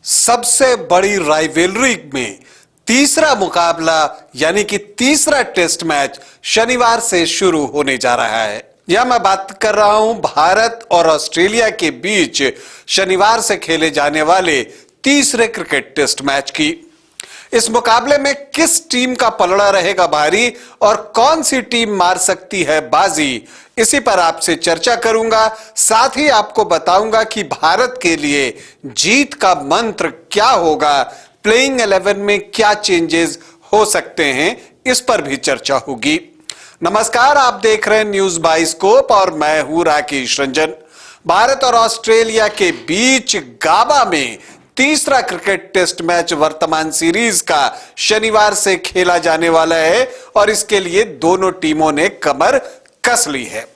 सबसे बड़ी राइवलरी में तीसरा मुकाबला यानी कि तीसरा टेस्ट मैच शनिवार से शुरू होने जा रहा है। यह मैं बात कर रहा हूं भारत और ऑस्ट्रेलिया के बीच शनिवार से खेले जाने वाले तीसरे क्रिकेट टेस्ट मैच की। इस मुकाबले में किस टीम का पलड़ा रहेगा भारी और कौन सी टीम मार सकती है बाजी, इसी पर आपसे चर्चा करूंगा। साथ ही आपको बताऊंगा कि भारत के लिए जीत का मंत्र क्या होगा, प्लेइंग 11 में क्या चेंजेस हो सकते हैं, इस पर भी चर्चा होगी। नमस्कार, आप देख रहे हैं न्यूज बाइस्कोप और मैं हूं राकेश रंजन। भारत और ऑस्ट्रेलिया के बीच गाबा में तीसरा क्रिकेट टेस्ट मैच वर्तमान सीरीज का शनिवार से खेला जाने वाला है और इसके लिए दोनों टीमों ने कमर कस ली है।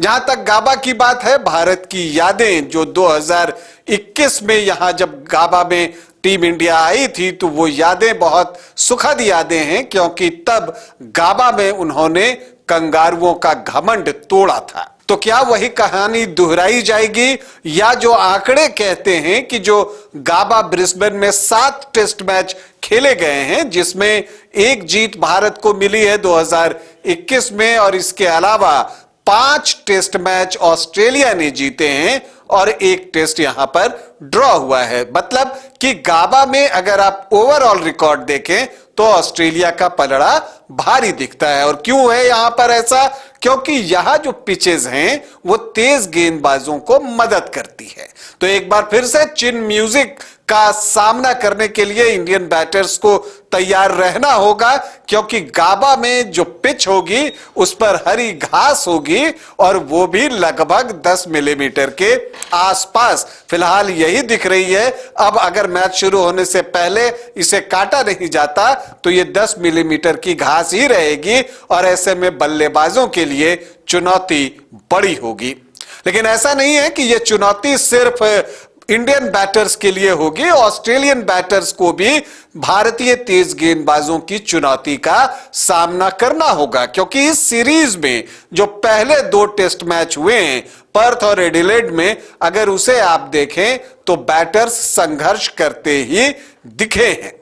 जहां तक गाबा की बात है, भारत की यादें जो 2021 में यहां जब गाबा में टीम इंडिया आई थी तो वो यादें बहुत सुखद यादें हैं, क्योंकि तब गाबा में उन्होंने कंगारुओं का घमंड तोड़ा था। तो क्या वही कहानी दोहराई जाएगी, या जो आंकड़े कहते हैं कि जो गाबा ब्रिस्बेन में 7 टेस्ट मैच खेले गए हैं जिसमें एक जीत भारत को मिली है 2021 में और इसके अलावा 5 टेस्ट मैच ऑस्ट्रेलिया ने जीते हैं और एक टेस्ट यहां पर ड्रॉ हुआ है। मतलब कि गाबा में अगर आप ओवरऑल रिकॉर्ड देखें तो ऑस्ट्रेलिया का पलड़ा भारी दिखता है। और क्यों है यहां पर ऐसा? क्योंकि यहां जो पिचेस हैं वो तेज गेंदबाजों को मदद करती है। तो एक बार फिर से चिन म्यूजिक का सामना करने के लिए इंडियन बैटर्स को तैयार रहना होगा, क्योंकि गाबा में जो पिच होगी उस पर हरी घास होगी और वो भी लगभग 10 मिलीमीटर के आसपास फिलहाल यही दिख रही है। अब अगर मैच शुरू होने से पहले इसे काटा नहीं जाता तो ये 10 मिलीमीटर की घास ही रहेगी और ऐसे में बल्लेबाजों के लिए चुनौती बड़ी होगी। लेकिन ऐसा नहीं है कि यह चुनौती सिर्फ इंडियन बैटर्स के लिए होगी, ऑस्ट्रेलियन बैटर्स को भी भारतीय तेज गेंदबाजों की चुनौती का सामना करना होगा। क्योंकि इस सीरीज में जो पहले 2 टेस्ट मैच हुए हैं पर्थ और एडिलेड में, अगर उसे आप देखें तो बैटर्स संघर्ष करते ही दिखे हैं।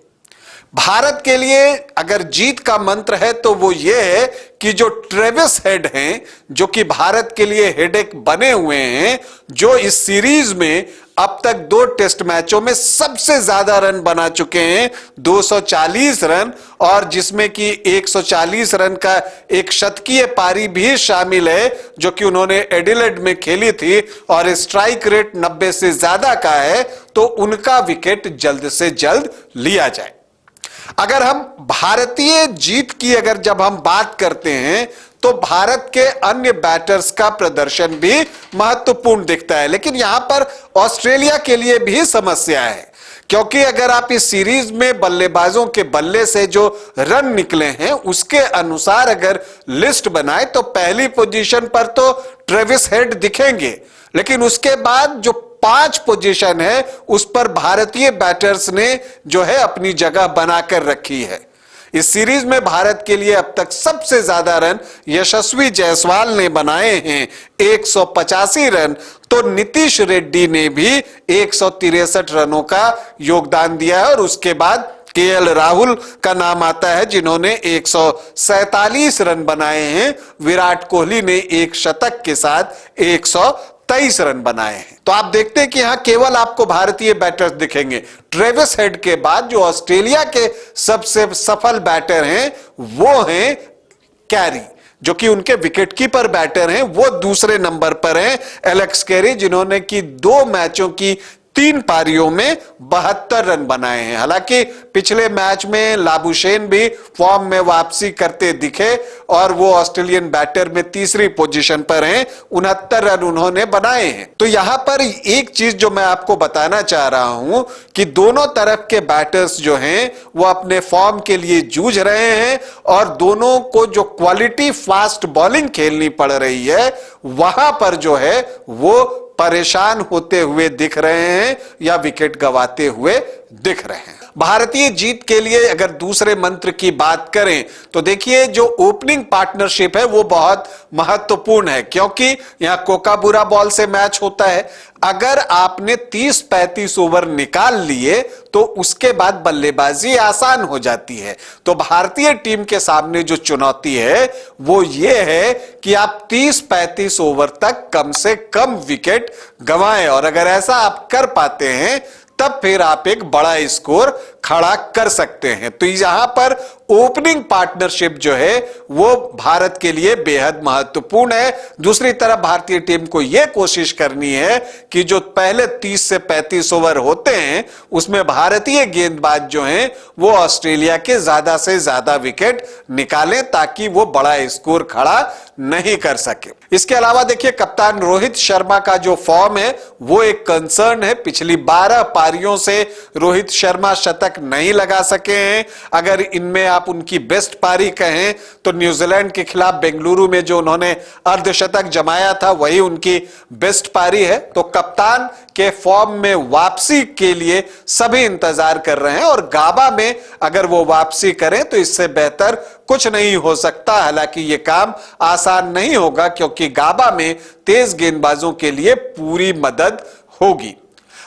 भारत के लिए अगर जीत का मंत्र है तो वो ये है कि जो ट्रेविस हेड हैं, जो कि भारत के लिए हेडेक बने हुए हैं, जो इस सीरीज में अब तक 2 टेस्ट मैचों में सबसे ज्यादा रन बना चुके हैं, 240 रन, और जिसमें कि 140 रन का एक शतकीय पारी भी शामिल है जो कि उन्होंने एडिलेड में खेली थी, और स्ट्राइक रेट 90 से ज्यादा का है, तो उनका विकेट जल्द से जल्द लिया जाए। अगर हम भारतीय जीत की जब हम बात करते हैं तो भारत के अन्य बैटर्स का प्रदर्शन भी महत्वपूर्ण दिखता है। लेकिन यहां पर ऑस्ट्रेलिया के लिए भी समस्या है, क्योंकि अगर आप इस सीरीज में बल्लेबाजों के बल्ले से जो रन निकले हैं उसके अनुसार अगर लिस्ट बनाए तो पहली पोजीशन पर तो ट्रेविस हेड दिखेंगे, लेकिन उसके बाद जो 5 पोजीशन है उस पर भारतीय बैटर्स ने जो है अपनी जगह बनाकर रखी है। इस सीरीज में भारत के लिए अब तक सबसे ज्यादा रन यशस्वी जायसवाल ने बनाए हैं, 185 रन, तो नीतीश रेड्डी ने भी 163 रनों का योगदान दिया है और उसके बाद केएल राहुल का नाम आता है जिन्होंने 147 रन बनाए हैं। विराट कोहली ने एक शतक के साथ 123 रन बनाए हैं। तो आप देखते हैं कि यहां केवल आपको भारतीय बैटर्स दिखेंगे। ट्रेविस हेड के बाद जो ऑस्ट्रेलिया के सबसे सफल बैटर हैं वो हैं कैरी, जो कि उनके विकेटकीपर बैटर हैं, वो दूसरे नंबर पर हैं एलेक्स कैरी, जिन्होंने कि 2 मैचों की 3 पारियों में 72 रन बनाए हैं। हालांकि पिछले मैच में लाबुशेन भी फॉर्म में वापसी करते दिखे और वो ऑस्ट्रेलियन बैटर में तीसरी पोजीशन पर हैं, 69 रन उन्होंने बनाए हैं। तो यहां पर एक चीज जो मैं आपको बताना चाह रहा हूं कि दोनों तरफ के बैटर्स जो हैं वो अपने फॉर्म के लिए जूझ रहे हैं और दोनों को जो क्वालिटी फास्ट बॉलिंग खेलनी पड़ रही है वहां पर जो है वो परेशान होते हुए दिख रहे हैं या विकेट गंवाते हुए दिख रहे हैं। भारतीय जीत के लिए अगर दूसरे मंत्र की बात करें तो देखिए जो ओपनिंग पार्टनरशिप है वो बहुत महत्वपूर्ण है, क्योंकि यहां कोकाबुरा बॉल से मैच होता है। अगर आपने 30-35 ओवर निकाल लिए तो उसके बाद बल्लेबाजी आसान हो जाती है। तो भारतीय टीम के सामने जो चुनौती है वो ये है कि आप 30-35 ओवर तक कम से कम विकेट गंवाएं, और अगर ऐसा आप कर पाते हैं तब फिर आप एक बड़ा स्कोर खड़ा कर सकते हैं। तो यहां पर ओपनिंग पार्टनरशिप जो है वो भारत के लिए बेहद महत्वपूर्ण है। दूसरी तरफ भारतीय टीम को यह कोशिश करनी है कि जो पहले 30 से 35 ओवर होते हैं उसमें भारतीय गेंदबाज जो हैं वो ऑस्ट्रेलिया के ज्यादा से ज्यादा विकेट निकालें ताकि वो बड़ा स्कोर खड़ा नहीं कर सके। इसके अलावा देखिए कप्तान रोहित शर्मा का जो फॉर्म है वो एक कंसर्न है। पिछली 12 पारियों से रोहित शर्मा शतक नहीं लगा सके हैं। अगर इनमें आप उनकी बेस्ट पारी कहें तो न्यूजीलैंड के खिलाफ बेंगलुरु में जो उन्होंने अर्धशतक जमाया था वही उनकी बेस्ट पारी है। तो कप्तान के फॉर्म में वापसी के लिए सभी इंतजार कर रहे हैं, और गाबा में अगर वो वापसी करें तो इससे बेहतर कुछ नहीं हो सकता। हालांकि यह काम आसान नहीं होगा क्योंकि गाबा में तेज गेंदबाजों के लिए पूरी मदद होगी।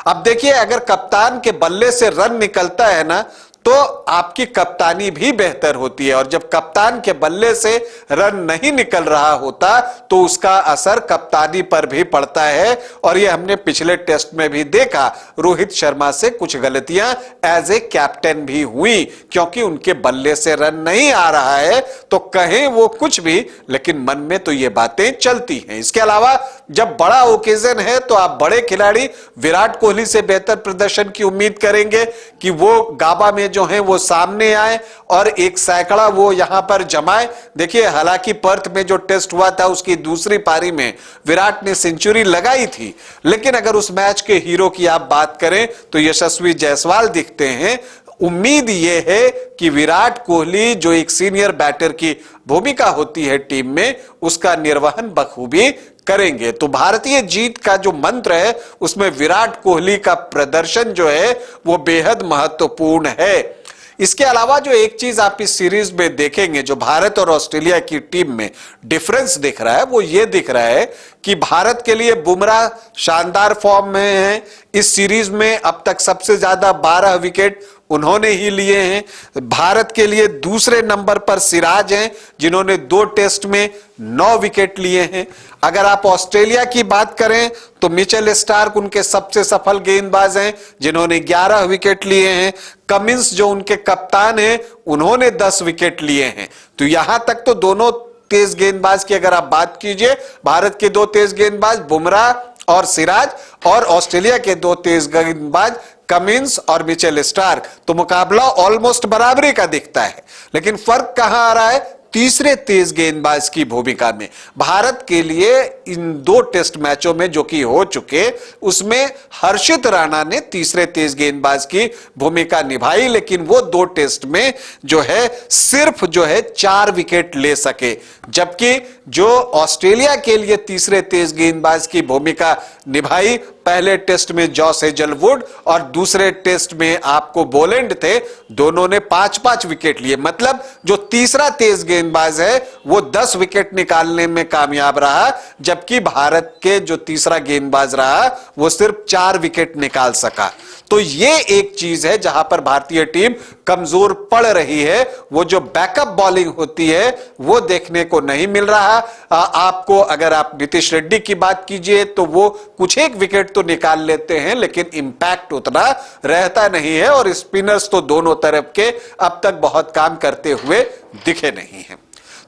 अब देखिए अगर कप्तान के बल्ले से रन निकलता है ना तो आपकी कप्तानी भी बेहतर होती है, और जब कप्तान के बल्ले से रन नहीं निकल रहा होता तो उसका असर कप्तानी पर भी पड़ता है। और ये हमने पिछले टेस्ट में भी देखा, रोहित शर्मा से कुछ गलतियां एज ए कैप्टन भी हुई क्योंकि उनके बल्ले से रन नहीं आ रहा है। तो कहें वो कुछ भी, लेकिन मन में तो ये बातें चलती हैं। इसके अलावा जब बड़ा ओकेजन है तो आप बड़े खिलाड़ी विराट कोहली से बेहतर प्रदर्शन की उम्मीद करेंगे कि वो गाबा में जो है वो सामने आए और एक सैकड़ा वो यहां पर जमाए। देखिए हालांकि पर्थ में जो टेस्ट हुआ था उसकी दूसरी पारी में विराट ने सेंचुरी लगाई थी, लेकिन अगर उस मैच के हीरो की आप बात करें तो यशस्वी जायसवाल दिखते हैं। उम्मीद यह है कि विराट कोहली जो एक सीनियर बैटर की भूमिका होती है टीम में उसका निर्वहन बखूबी करेंगे। तो भारतीय जीत का जो मंत्र है उसमें विराट कोहली का प्रदर्शन जो है वो बेहद महत्वपूर्ण है। इसके अलावा जो एक चीज आप इस सीरीज में देखेंगे जो भारत और ऑस्ट्रेलिया की टीम में डिफरेंस दिख रहा है वो ये दिख रहा है कि भारत के लिए बुमराह शानदार फॉर्म में है। इस सीरीज में अब तक सबसे ज्यादा 12 विकेट उन्होंने ही लिए हैं। भारत के लिए दूसरे नंबर पर सिराज हैं जिन्होंने 2 टेस्ट में 9 विकेट लिए हैं। अगर आप ऑस्ट्रेलिया की बात करें तो मिचेल स्टार्क उनके सबसे सफल गेंदबाज हैं जिन्होंने 11 विकेट लिए हैं। कमिंस जो उनके कप्तान हैं उन्होंने 10 विकेट लिए हैं। तो यहां तक तो दोनों तेज गेंदबाज की अगर आप बात कीजिए, भारत के 2 तेज गेंदबाज बुमराह और सिराज, और ऑस्ट्रेलिया के 2 तेज गेंदबाज कमिंस और मिचेल स्टार्क, तो मुकाबला ऑलमोस्ट बराबरी का दिखता है। लेकिन फर्क कहां आ रहा है? तीसरे तेज गेंदबाज की भूमिका में। भारत के लिए इन 2 टेस्ट मैचों में जो कि हो चुके उसमें हर्षित राणा ने तीसरे तेज गेंदबाज की भूमिका निभाई, लेकिन वो 2 टेस्ट में जो है सिर्फ जो है 4 विकेट ले सके। जबकि जो ऑस्ट्रेलिया के लिए तीसरे तेज गेंदबाज की भूमिका निभाई, पहले टेस्ट में जॉस हेजलवुड और दूसरे टेस्ट में आपको बोलेंड थे, दोनों ने 5-5 विकेट लिए। मतलब जो तीसरा तेज गेंदबाज है वो 10 विकेट निकालने में कामयाब रहा, जबकि भारत के जो तीसरा गेंदबाज रहा वो सिर्फ 4 विकेट निकाल सका। तो ये एक चीज है जहां पर भारतीय टीम कमजोर पड़ रही है। वो जो बैकअप बॉलिंग होती है वो देखने को नहीं मिल रहा। आपको अगर आप नीतीश रेड्डी की बात कीजिए तो वो कुछ एक विकेट तो निकाल लेते हैं लेकिन इंपैक्ट उतना रहता नहीं है, और स्पिनर्स तो दोनों तरफ के अब तक बहुत काम करते हुए दिखे नहीं हैं।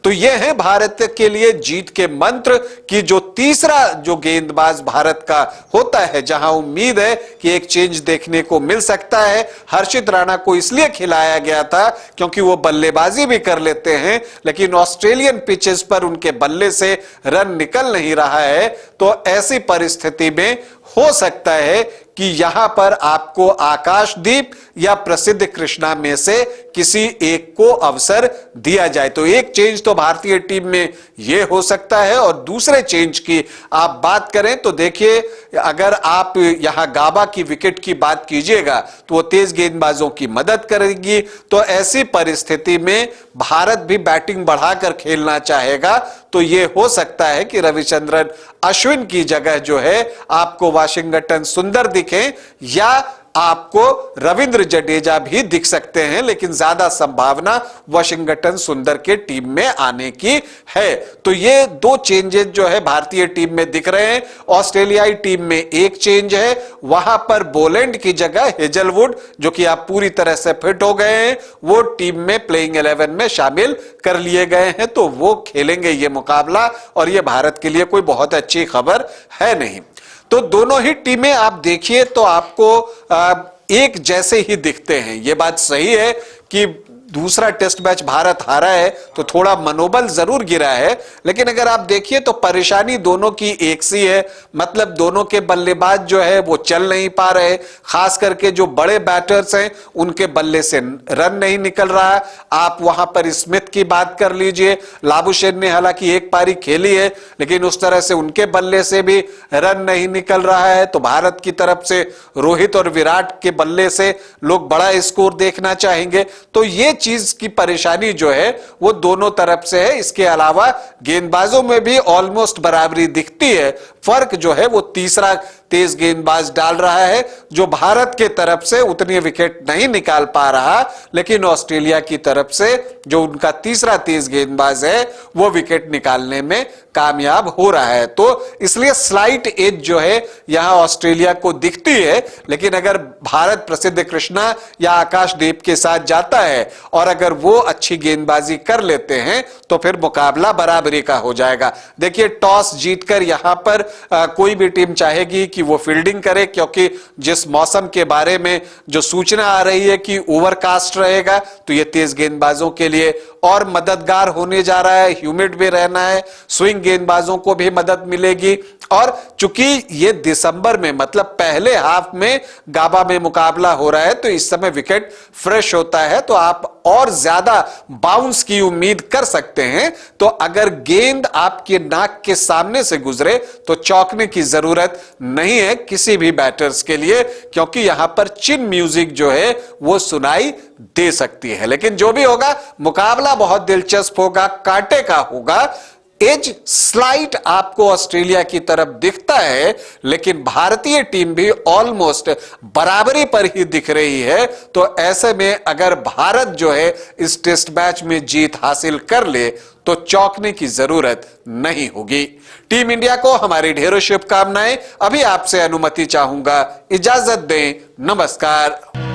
तो यह है भारत के लिए जीत के मंत्र कि जो तीसरा जो गेंदबाज भारत का होता है जहां उम्मीद है कि एक चेंज देखने को मिल सकता है। हर्षित राणा को इसलिए खिलाया गया था क्योंकि वो बल्लेबाजी भी कर लेते हैं, लेकिन ऑस्ट्रेलियन पिचेस पर उनके बल्ले से रन निकल नहीं रहा है। तो ऐसी परिस्थिति में हो सकता है कि यहां पर आपको आकाशदीप या प्रसिद्ध कृष्णा में से किसी एक को अवसर दिया जाए। तो एक चेंज तो भारतीय टीम में यह हो सकता है। और दूसरे चेंज की आप बात करें तो देखिए, अगर आप यहां गाबा की विकेट की बात कीजिएगा तो वो तेज गेंदबाजों की मदद करेगी। तो ऐसी परिस्थिति में भारत भी बैटिंग बढ़ाकर खेलना चाहेगा। तो यह हो सकता है कि रविचंद्रन अश्विन की जगह जो है आपको वाशिंगटन सुंदर दिखे, या आपको रविंद्र जडेजा भी दिख सकते हैं, लेकिन ज्यादा संभावना वाशिंगटन सुंदर के टीम में आने की है। तो ये दो चेंजेस जो है भारतीय टीम में दिख रहे हैं। ऑस्ट्रेलियाई टीम में एक चेंज है, वहां पर बोलैंड की जगह हेजलवुड, जो कि आप पूरी तरह से फिट हो गए हैं, वो टीम में प्लेइंग 11 में शामिल कर लिए गए हैं। तो वो खेलेंगे ये मुकाबला, और ये भारत के लिए कोई बहुत अच्छी खबर है नहीं। तो दोनों ही टीमें आप देखिए तो आपको एक जैसे ही दिखते हैं। यह बात सही है कि दूसरा टेस्ट मैच भारत हारा है तो थोड़ा मनोबल जरूर गिरा है, लेकिन अगर आप देखिए तो परेशानी दोनों की एक सी है। मतलब दोनों के बल्लेबाज जो है वो चल नहीं पा रहे, खास करके जो बड़े बैटर्स हैं उनके बल्ले से रन नहीं निकल रहा। आप वहां पर स्मिथ की बात कर लीजिए, लाबुशेन ने हालांकि एक पारी खेली है, लेकिन उस तरह से उनके बल्ले से भी रन नहीं निकल रहा है। तो भारत की तरफ से रोहित और विराट के बल्ले से लोग बड़ा स्कोर देखना चाहेंगे। तो ये चीज की परेशानी जो है वो दोनों तरफ से है। इसके अलावा गेंदबाजों में भी ऑलमोस्ट बराबरी दिखती है। फर्क जो है वो तीसरा तेज गेंदबाज डाल रहा है, जो भारत के तरफ से उतनी विकेट नहीं निकाल पा रहा, लेकिन ऑस्ट्रेलिया की तरफ से जो उनका तीसरा तेज गेंदबाज है वो विकेट निकालने में कामयाब हो रहा है। तो इसलिए स्लाइट एज जो है यहां ऑस्ट्रेलिया को दिखती है। लेकिन अगर भारत प्रसिद्ध कृष्णा या आकाशदीप के साथ जाता है और अगर वो अच्छी गेंदबाजी कर लेते हैं तो फिर मुकाबला बराबरी का हो जाएगा। देखिए, टॉस जीतकर यहां पर कोई भी टीम चाहेगी कि वो फील्डिंग करे, क्योंकि जिस मौसम के बारे में जो सूचना आ रही है कि ओवरकास्ट रहेगा, तो ये तेज गेंदबाजों के लिए और मददगार होने जा रहा है। ह्यूमिड भी रहना है, स्विंग गेंदबाजों को भी मदद मिलेगी। और चूंकि ये दिसंबर में, मतलब पहले हाफ में गाबा में मुकाबला हो रहा है, तो इस समय विकेट फ्रेश होता है, तो आप और ज्यादा बाउंस की उम्मीद कर सकते हैं। तो अगर गेंद आपके नाक के सामने से गुजरे तो चौंकने की जरूरत नहीं है किसी भी बैटर्स के लिए, क्योंकि यहां पर चिन म्यूजिक जो है वो सुनाई दे सकती है। लेकिन जो भी होगा, मुकाबला बहुत दिलचस्प होगा, कांटे का होगा। एज स्लाइट आपको ऑस्ट्रेलिया की तरफ दिखता है, लेकिन भारतीय टीम भी ऑलमोस्ट बराबरी पर ही दिख रही है। तो ऐसे में अगर भारत जो है इस टेस्ट मैच में जीत हासिल कर ले तो चौंकने की जरूरत नहीं होगी। टीम इंडिया को हमारी ढेरों शुभकामनाएं। अभी आपसे अनुमति चाहूंगा, इजाजत दें, नमस्कार।